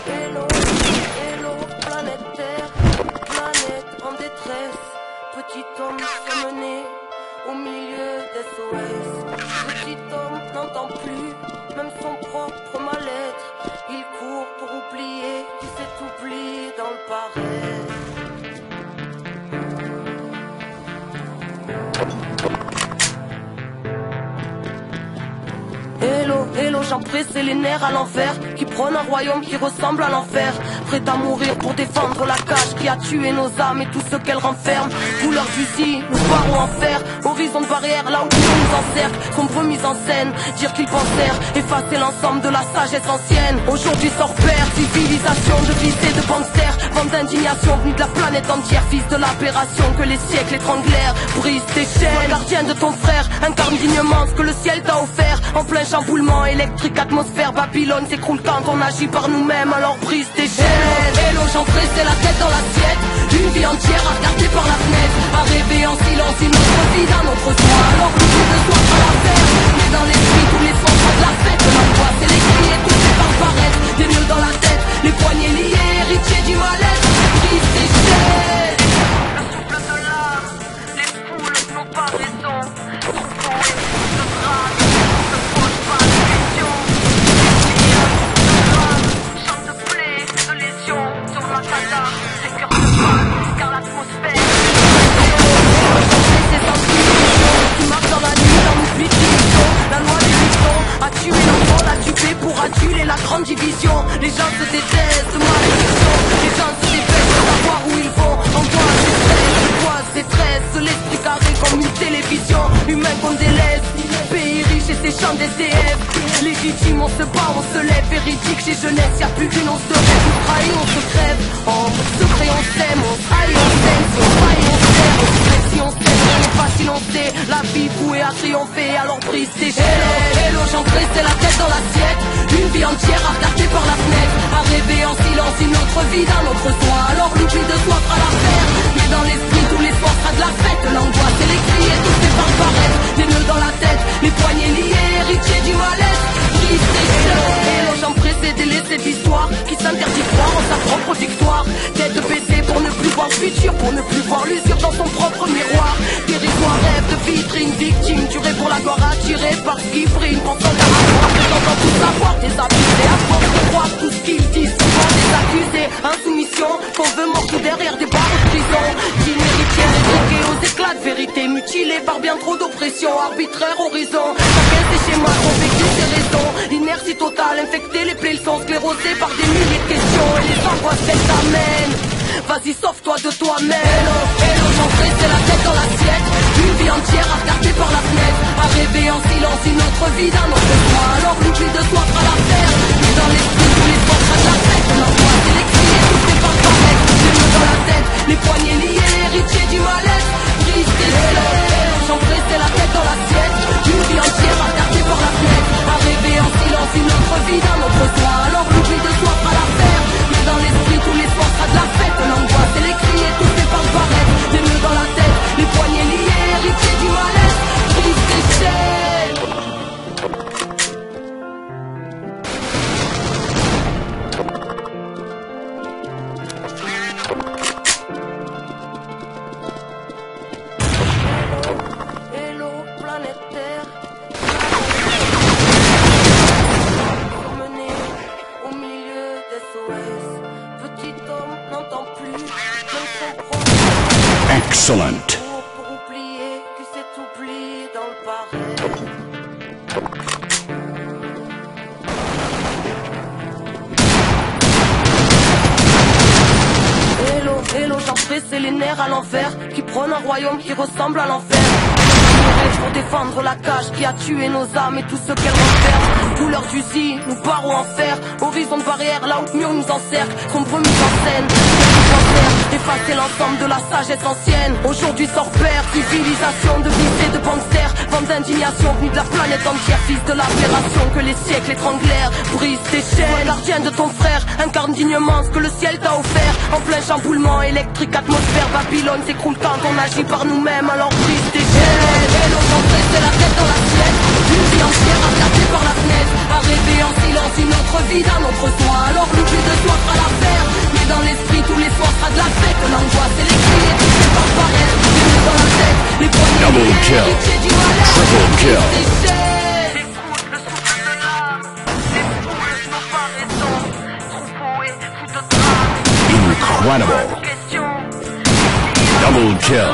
Hello, hello, planète Terre, planète en détresse. Petit homme promené au milieu des SOS. Petit homme n'entend plus, même son propre mal-être. Il court pour oublier qu'il s'est oublié dans le paraître. Hello, hello, gens pressés, les nerfs à l'envers, qui prônent un royaume qui ressemble à l'enfer, prêt à mourir pour défendre la cage qui a tué nos âmes et tout ce qu'elle renferme. Couleur fusil, nous parons en fer, horizon de barrière, là où tout nous encercle, sombre mise en scène, dire qu'ils pensèrent effacer l'ensemble de la sagesse ancienne. Aujourd'hui sort père, civilisation de fils et de gangsters, vente d'indignation venue de la planète entière, fils de l'aberration que les siècles étranglèrent. Brise tes chaînes, gardien de ton frère, incarne dignement ce que le ciel t'a offert. En plein chamboulement électrique, atmosphère, Babylone s'écroule quand on agit par nous-mêmes, alors brise tes chaînes. Hello, j'en pressé la tête dans l'assiette, une vie entière à regarder par la fenêtre, à rêver en silence une autre vie d'un autre soi, alors l'oubli de soi fera l'affaire. Mais dans l'esprit tous les soirs de la fête, l'angoisse et les cris et tout fait paraître, des nœuds dans la tête, les poignets liés, héritiers du mal-être, brise tes chaînes. Le souffle de l'âme, les foules n'ont pas raison, troupeau et fou de grâce. Car l'atmosphère qui marche dans la nuit, dans l'oubli de l'illusion. La loi du buisson a tué l'enfant, l'a tué pour aduler la grande division. Les gens se détestent de malédiction, les gens se dépêchent de savoir où ils vont. Angoisse, détresse, l'esprit carré comme une télévision. Humain qu'on délaisse, pays riche et ses champs d'SDF. Légitime, on se bat, on se lève, véridique chez jeunesse, y'a plus qu'une once de rêve. On trahit, on se crève, en secret on s'aime, on trahit, on s'aime, si on trahit, on s'aime. On se si on s'aime, on n'est pas silencé, la vie vouée à triompher, alors brise tes chaînes. Hello, j'en pressé la tête dans l'assiette, une vie entière à regarder par la fenêtre, à rêver en silence une autre vie d'un autre soi, alors l'oubli de soi fera l'affaire. Mais dans l'esprit tous les soirs sera de la fête, l'angoisse et les cris et tout fait par paraître, des nœuds dans la tête, les poignets liés, héritiers du mal-être. Hello, j'en pressé délaisser l'histoire qui s'interdit de croire en sa propre victoire. Tête baissée pour ne plus voir le futur, pour ne plus voir l'usure dans son propre miroir. Dérisoire, rêve de vitrine, victime, tuée pour la gloire, attirée par ce qui brille. Pensant à avoir, prétendant tout savoir, désabusé à force de croire tout ce qu'ils disent. Souvent des accusés, insoumission, qu'on veut morceau derrière des barres de prison. Digne héritier, répliqué aux éclats de vérité, mutilé par bien trop d'oppression, arbitraire horizon. Chacun ses schémas, convaincus ses raisons. L'inertie totale, infecter les plaies, ils sont sclérosés par des milliers de questions. Et les angoisses qu'elles t'amènent, vas-y sauve-toi de toi-même. Hello, hello, j'en pressé la tête dans l'assiette, une vie entière à regarder par la fenêtre, à rêver en silence une autre vie d'un autre soi, alors l'oubli de soi fera l'affaire. Mais dans l'esprit tous les soirs sera de la fête, l'angoisse et les cris et tout fait par paraître, des nœuds dans la tête, les poignets liés, héritiers du mal-être, brise tes chaînes. J'en pressé la tête dans l'assiette, une vie entière à regarder par la fenêtre, à rêver en silence une autre vie d'un autre soi, alors l'oubli de soi fera l'affaire. Mais dans l'esprit tous les soirs sera de la fête, l'angoisse et les cris et tout fait par paraître, des nœuds dans la tête, les poignets liés, héritiers du mal-être, brise tes chaînes. Hello, planète Terre, promené au milieu des SOS. Petit homme n'entend plus, même son propre Excellent. pour oublier qu'il s'est oublié dans le paraître. Hello, hello, j'en pressé les nerfs à l'envers, qui prônent un royaume qui ressemble à l'enfer. Pour défendre la cage qui a tué nos âmes et tout ce qu'elle renferme. Couleur fusil, nous barreaux en fer, horizon de barrière, là où mieux nous encercle. Sombre mise en scène, effacer l'ensemble de la sagesse ancienne. Aujourd'hui sort père, civilisation de fils et de gangsters, vente d'indignation venue de la planète entière, fils de l'aberration que les siècles étranglèrent. Brise tes chaînes, gardien de ton frère, incarne dignement ce que le ciel t'a offert. En plein chamboulement électrique, atmosphère, Babylone s'écroule quand on agit par nous-mêmes, alors brise tes chaînes. c'est la tête dans l'assiette. Une vie entière à regarder par la fenêtre, à rêver en silence une autre vie d'un autre soi. Alors l'oubli de soi fera l'affaire, mais dans l'esprit tous les soirs sera de la fête. L'angoisse et les cris et tout fait par paraître, les mots dans la tête, les poignets Double kill. héritiers du malheur. Triple kill. Écoute le souffle de l'âme, les foules n'ont pas raison. Troupeau et fou de drame, Incredible. question. Double kill.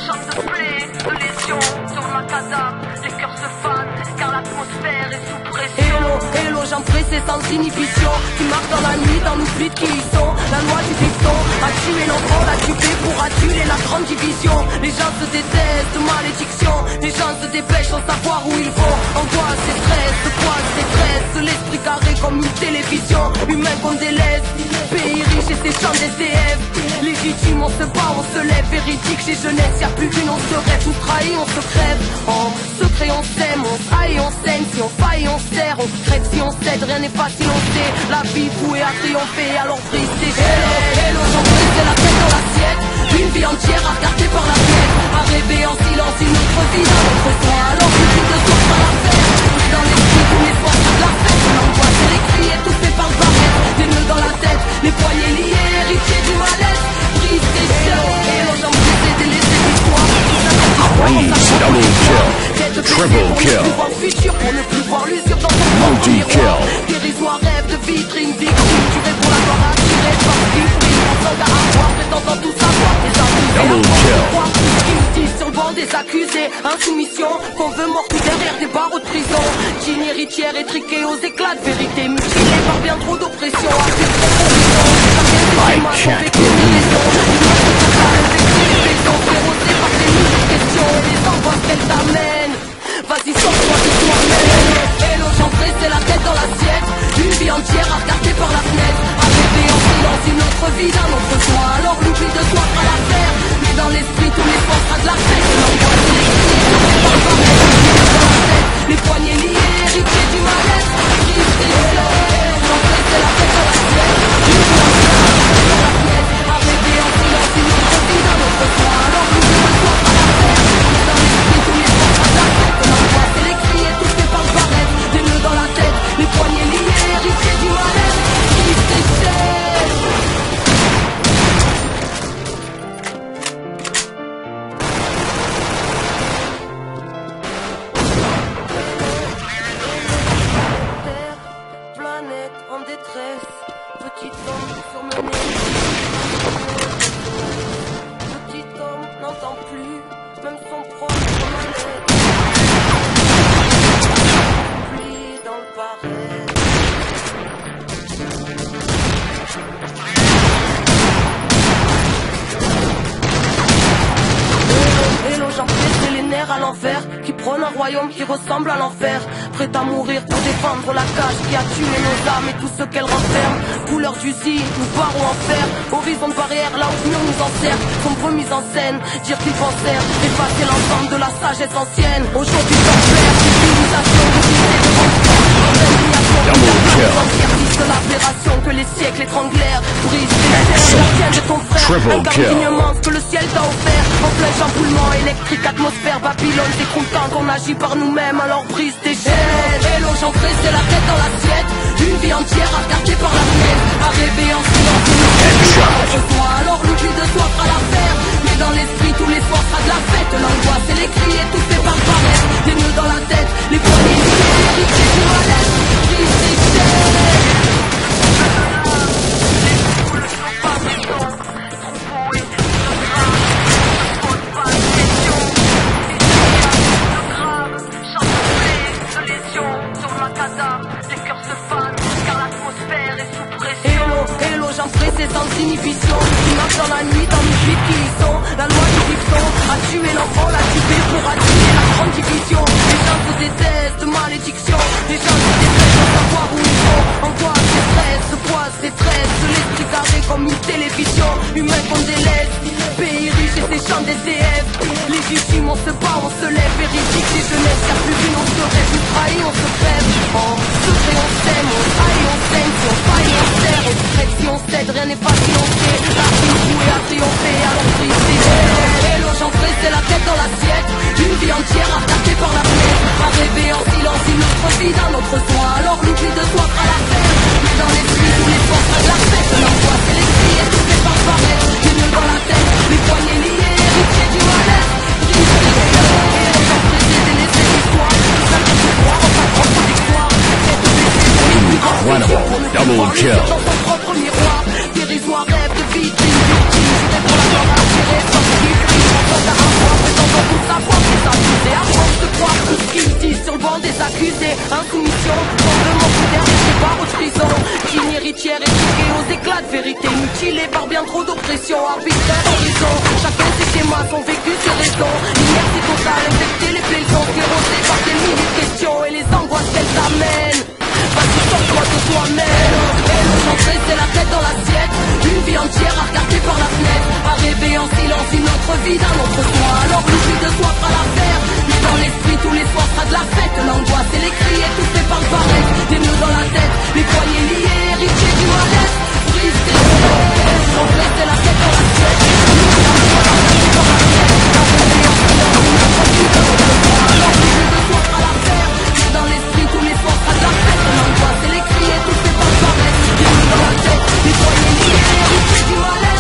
Chante de plaies, de lésions sur ma cadavre, les cœurs se fanent car l'atmosphère est sous pression. Hello, hello, j'en pressé sans inhibition, qui marche dans la nuit, dans nos fluides qui y sont. La loi du piston a tué l'enfant, l'a tué pour adduler la grande division. Les gens se détestent, malédiction, les gens se dépêchent sans savoir où ils vont. Angoisse et stress, poids, détresse, l'esprit carré comme une télévision, humain qu'on délaisse. Pays riche et ses champs d'SDF, légitime, on se bat, on se lève, véridique, chez jeunesse, y'a plus d'une, on se rêve, on trahit, on se crève. En secret on s'aime, on trahit, on saigne, si on faille, on serre, on crève, si on cède, rien n'est facile, on sait. La vie vouée à triompher, alors brise tes hello, hello, j'en c'est la tête dans l'assiette. Une vie entière à regarder par la fenêtre, à rêver en silence une autre vie d'un autre soi. Alors que tout de soi fera l'affaire, dans l'esprit tous les soirs sera de la fête. L'angoisse et les cris et tout fait par le barrette, des nœuds dans la tête, les poignets liés, héritiers du mal-être. Brise tes hello, hello, j'en prie, délaissé l'histoire. Double kill. Triple kill. Futur pour ne plus voir l'usure dans ton Multi-kill. dérisoire rêve de vitrine victime. Tu rêves pour la gloire attirée par l'esprit. Sans avoir, prétendant tout savoir. Des Double kill. disent sur le banc des accusés. Insoumission, qu'on veut mort tout derrière des barreaux de prison. Digne héritière étriquée aux éclats de vérité. Mutilée par bien trop d'oppression. I can't Les angoisses qu'elle t'amène. Vas-y, sors-toi de toi-même. Hello, j'entrée, c'est la tête dans l'assiette. Une vie entière à regarder par la fenêtre, à rêver en silence une autre vie d'un autre soi. Alors l'oubli de soi fera l'affaire, mais dans l'esprit tous les soirs sera de la fête. L'angoisse et les cris, par dans la tête, les poignets liés, héritiers du mal-être. Hello, j'entrée, c'est la tête dans l'assiette. Une vie entière à regarder par la fenêtre, à rêver en silence une autre vie d'un autre soi. Alors l'oubli de soi fera l'affaire, mais dans l'esprit tous les soirs sera de la fête. L'angoisse et les cris et tout fait par le barrette, des nœuds dans la tête, les poignets liés, héritiers du mal-être. Planète en détresse, petit homme surmené. Petit homme n'entend plus, même son propre mal-être. Pluie dans le pareil. Hello, j'en prie, les nerfs à l'envers, qui prône un royaume qui ressemble à l'enfer. Prêt à mourir pour défendre la cage qui a tué nos âmes et tout ce qu'elle renferme. Couleur d'usine, nous barreaux en fer. Horizon de barrière, là où le mur nous encercle. Sombre mise en scène, dire qu'ils pensèrent effacer l'ensemble de la sagesse ancienne. Aujourd'hui, j'en perds, civilisation de de l'aberration que les siècles étranglèrent. Brise les airs, la tienne de ton frère. Incardignement ce que le ciel t'a offert. En plein chamboulement électrique, atmosphère Babylone s'écroule quand on agit par nous-mêmes. Alors brise tes chaînes. Hello, j'entrée, c'est la tête dans l'assiette. Une vie entière à regarder par la fenêtre, à rêver en silence une soi. Alors l'oubli de soi fera l'affaire, mais dans l'esprit tous les soirs sera de la fête. L'angoisse et les cris et tout fait par paraître, des nœuds dans la tête, les poignets liés, héritiers du mal-être. Brise tes chaînes. Sans inhibition, qui marche dans la nuit, dans nos vies qui y sont. La loi du dicton a tué l'enfant, l'a tué pour attirer la grande division. Les gens se détestent, malédiction. Les gens se détestent sans savoir où ils vont. Angoisse, stress, poids, détresse. L'esprit carré comme une télévision. Humain qu'on délaisse, pays riche et ses champs d'SDF. Légitime, on se bat, on se lève. Véridique, les jeunesses, y'a plus d'une, on se rêve. Plus trahi, on se crève. En secret, on s'aime, on trahit, on saigne. Si on faille, on serre, on crève, si on cède, rien n'est facile, on sait. La vie vouée à triompher, alors brise tes hello, j'entrée, c'est la tête dans l'assiette. Une vie entière à regarder par la kill. Dans son propre miroir, dérisoire rêve de victime. Juré pour la gloire, attiré par ce qui brille. Quand t'as un point, prétendant tout savoir, c'est s'amuser. À force de croire tout ce qu'ils disent sur le banc des accusés. Insoumission, tremblement sous derrière ses barreaux de prison. Digne héritière éduquée aux éclats de vérité. Mutilée par bien trop d'oppression, arbitraire en raison. Chacun ses schémas sont vécus sur raison. L'inertie totale, infecter les plaisons, sclérosés par des milliers de questions et les angoisses qu'elles t'amènent. Vas-y, sors-toi de toi-même. Et le chanter, c'est la tête dans l'assiette. Une vie entière à regarder par la fenêtre, à rêver en silence une autre vie d'un autre soi. Alors l'oubli de soi fera l'affaire. Mais dans l'esprit, tous les soirs sera de la fête. L'angoisse et les cris étouffés par le barrette. Des nœuds dans la tête, les poignets liés, héritiers du mal-être. Brise tes rêves, chanter, c'est la tête dans l'assiette. Une vie entière à regarder par la fenêtre, à rêver en silence une autre vie d'un autre soi. Alors l'oubli de soi fera l'affaire. Mais dans l'esprit, tous les soirs sera de la fête. L'angoisse et les cris étouffés par le barrette. Des nœuds dans la tête, les poignets liés, héritiers du mal-être.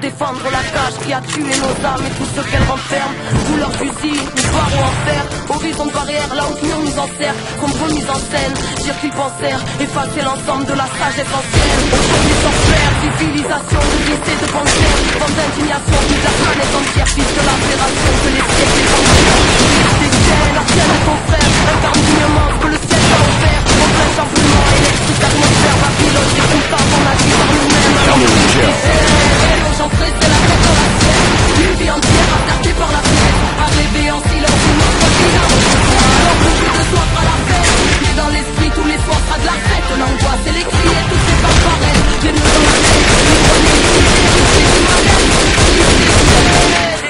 Défendre la cage qui a tué nos âmes et tout ce qu'elle renferme. Tous leurs fusils, nous barreaux en fer. Horizon de barrière, là où nous nous encercle. Sombre mise en scène, dire qu'ils pensèrent effacer l'ensemble de la sagesse ancienne. Aujourd'hui sans faire, civilisation, de lycée de pensée. Bande d'indignation, toute la planète entière, fils de l'aberration que les siècles et des chaînes, la tienne et ton frère. Incarne dignement ce que le ciel t'a offert. En plein chamboulement électrique, l'atmosphère Babylone, c'est tout ça qu'on a dit par nous-mêmes. J'entrais, c'est la tête dans la sienne. Une vie entière à regarder par la fenêtre, à rêver en silence une autre vie d'un autre soi. Alors l'oubli de soi fera la fête. Mais dans l'esprit, tous les soirs sera de la fête. L'angoisse et les cris et toutes ces pas pareilles. Les nœuds dans la tête, les poignets liés, héritiers du mal-être.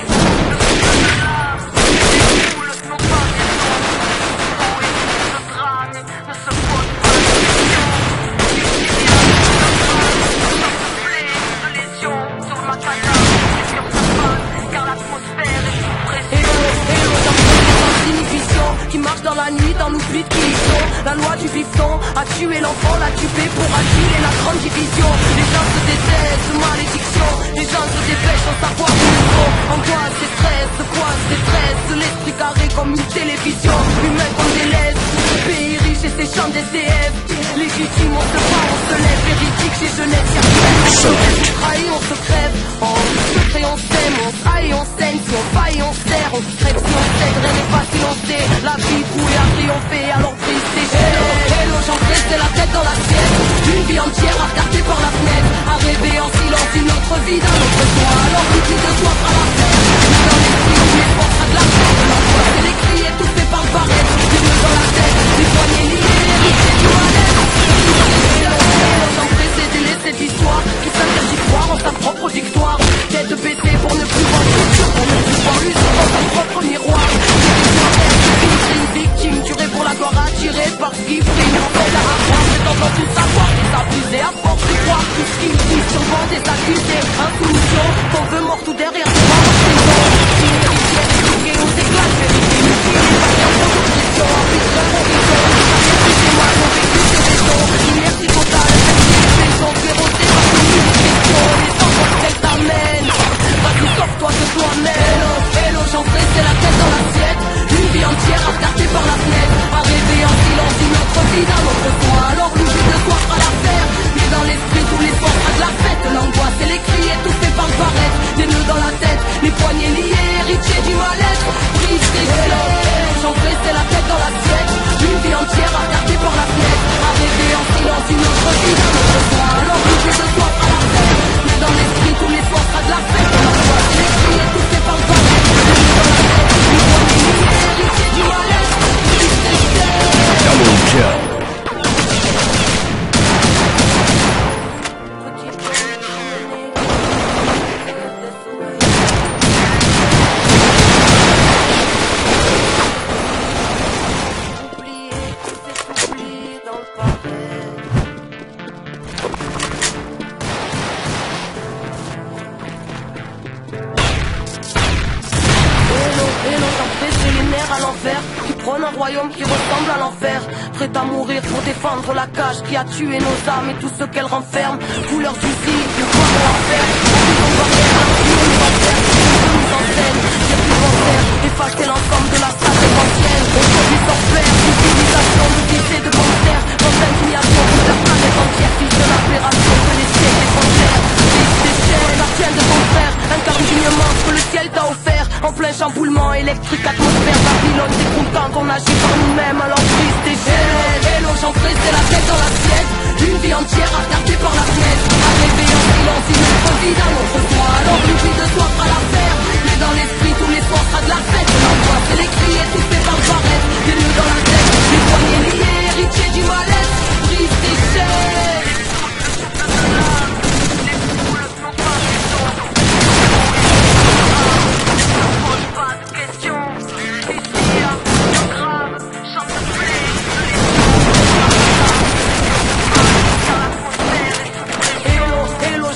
Qui marche dans la nuit, dans l'oubli de qui ils sont. La loi du bifton a tué l'enfant, l'a tué pour aduler la grande division. Les gens se détestent, malédiction. Les gens se dépêchent sans savoir où ils sont. Angoisse et stress, de quoi se détresse. L'esprit carré comme une télévision. Humain comme des lèvres. Pays riche et ses champs d'SDF. Légitime, on se bat, on se lève. Véridique chez jeunesse, y'a plus on se trahit, on se crève. En secret, on s'aime, on trahi, on saigne. Si on faille, on serre, on crève. Si on cède, rien n'est facile, on sait. La vie brouille à triompher, alors brise tes chaînes. Hello, j'entrais, c'est la tête dans l'assiette. Une vie entière à regarder par la fenêtre, à rêver en silence une autre vie d'un autre soi. Alors l'oubli de soi fera la fête. Dans l'esprit, tous les soirs sera de la fête. L'angoisse et les cris étouffés par le barrette. Des nœuds dans la tête, des poignets liés, héritiers du mal-être. Hello, j'entrais, c'est délaissé d'histoire qui s'interdit croire en sa propre victoire. Tête baissée pour ne plus voir le futur, pour ne plus voir l'usure dans son propre miroir. Une victime tuée pour la gloire, attirée par ce qui brille. En fait, à apprendre, prétendant tout savoir, et s'abuser à force de croire tout ce qu'ils disent sur le banc des accusés. Insoumission, qu'on veut mort tout derrière ses barres de prison. Une héritière éduquée aux éclats de vérité. Mutilée par bien trop d'oppression, arbitraire horizon. Chacun ses schémas sont vécus sur raison. Inertie totale, infectée les plaisons, sclérosés par des milliers de questions. Les angoisses qu'elles t'amènent. Vas-y, sors-toi de toi-même. Hello, j'entrais, c'est la tête dans l'assiette. Une vie entière à regarder par la fenêtre, à rêver en silence une autre vie d'un autre soi. Alors l'oubli de soi fera l'affaire. Mais dans l'esprit, tous les soirs sera de la fête. L'angoisse et les cris étouffés par le barrette. Des nœuds dans la tête, les poignets liés, héritiers du mal-être. Brise tes chaînes, j'entrais, c'est la tête dans l'assiette. Une vie entière à regarder par la fenêtre, à rêver en silence une autre vie d'un autre soi. Alors l'oubli de soi fera l'affaire. Mais dans l'esprit, tous les soirs sera de la fête. L'angoisse et les cris étouffés par le barrette. Des nœuds dans la tête, les poignets liés, héritiers du mal-être. Brise tes chaînes. Double kill. à l'envers, qui prône un royaume qui ressemble à l'enfer. Prêt à mourir pour défendre la cage qui a tué nos âmes et tout ce qu'elle renferme. Couleur d'usine, le corps de l'enfer. Effacer l'ensemble de la salle ancienne. Aujourd'hui sans faire une civilisation de lycée de concert. Dans l'indignation de la planète entière. Fiche de l'aberration que les siècles étrangères. Fiche des chaînes, la tienne de ton frère. Incarne dignement ce que le ciel t'a offert. En plein chamboulement électrique, atmosphère Babylone, c'est content qu'on agit par nous-mêmes. Alors prise des chaînes. Hello, j'en c'est la tête dans l'assiette. Une vie entière à regarder par la fenêtre. À rêver en silence, une autre vie dans notre toit. Alors l'oubli de soi fera l'affaire. Mais dans l'esprit, tous les soirs sera de la fête. L'angoisse et les cris et tout fait par le paraître. Des nœuds dans la tête, les poignets liés, héritiers du mal-être. Brise tes chaînes.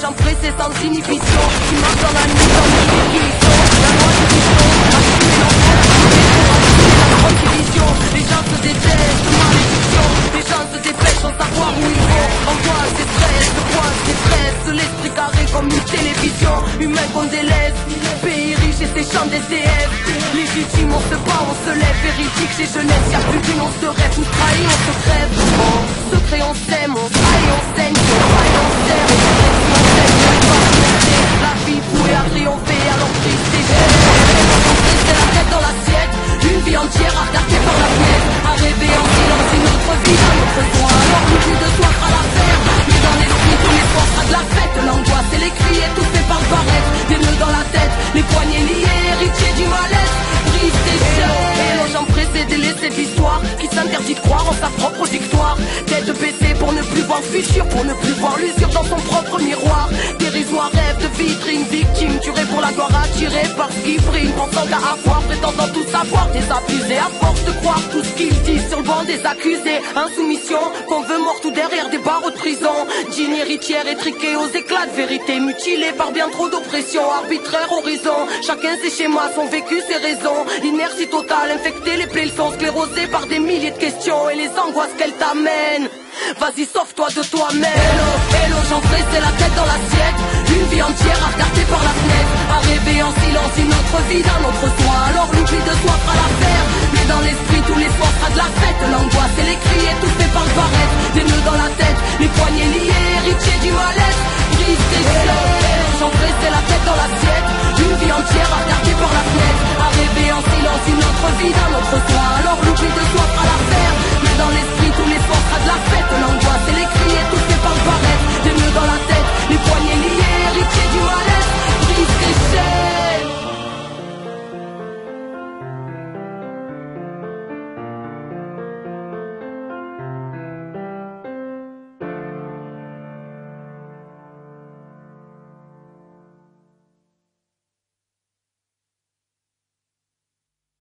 Pressé sans inhibition, qui marche dans la nuit, dans le guérison. La loi du bouton, a tué l'enfant, la grande division. Les gens se détestent, malédiction. Les gens se dépêchent sans savoir où ils vont. Angoisse et stress, pointe et stress. L'esprit carré comme une télévision. Humain qu'on délaisse, pays riche et ses champs d'SDF. Légitime, on se bat, on se lève. Véridique chez jeunesse, y'a plus d'une once de rêve. On trahit, on se crève. On secret, on s'aime, on trahit, on saigne. On trahit, on sert. La vie pouvait à triompher, alors prise des chaînes. C'est la tête dans l'assiette. Une vie entière à regarder par la fenêtre. À rêver en silence une autre vie dans notre toit. Alors l'oubli de soi fera l'affaire. Mais dans l'esprit tous les soirs sera de la fête. L'angoisse et les cris et tout fait par le paraître. Des nœuds dans la tête, les poignets liés, héritiers du mal-être. Brise tes chaînes. Et nos gens pressés délaissés de l'histoire, qui s'interdit de croire en sa propre victoire. Tête baissée pour ne plus voir le futur, pour ne plus voir l'usure dans son propre miroir. Dérisoire rêve de vitrine, victime tuée pour la gloire, attirée par ce qui brille, pensant qu'à avoir, prétendant tout savoir, désabusé à force de croire tout ce qu'ils disent sur le banc des accusés. Insoumission, qu'on veut mort tout derrière des barreaux de prison. Digne héritière étriquée aux éclats de vérité, mutilée par bien trop d'oppression, arbitraire horizon. Chacun ses schémas, son vécu, ses raisons. Inertie totale, infecter les plaies, sont sclérosés par des milliers de questions et les angoisses qu'elles t'amènent. Vas-y, sauve-toi de toi-même. Hello, hello, j'en c'est la tête dans l'assiette. Une vie entière à regarder par la fenêtre. À rêver en silence une autre vie dans notre soin. Alors l'oubli de soi fera l'affaire. Mais dans l'esprit tous les soirs sera de la fête. L'angoisse et les cris et tout fait par le paraître. Des nœuds dans la tête, les poignets liés, héritiers du mal-être. Brise tes chaînes. J'en c'est la tête dans l'assiette. Une vie entière à regarder par la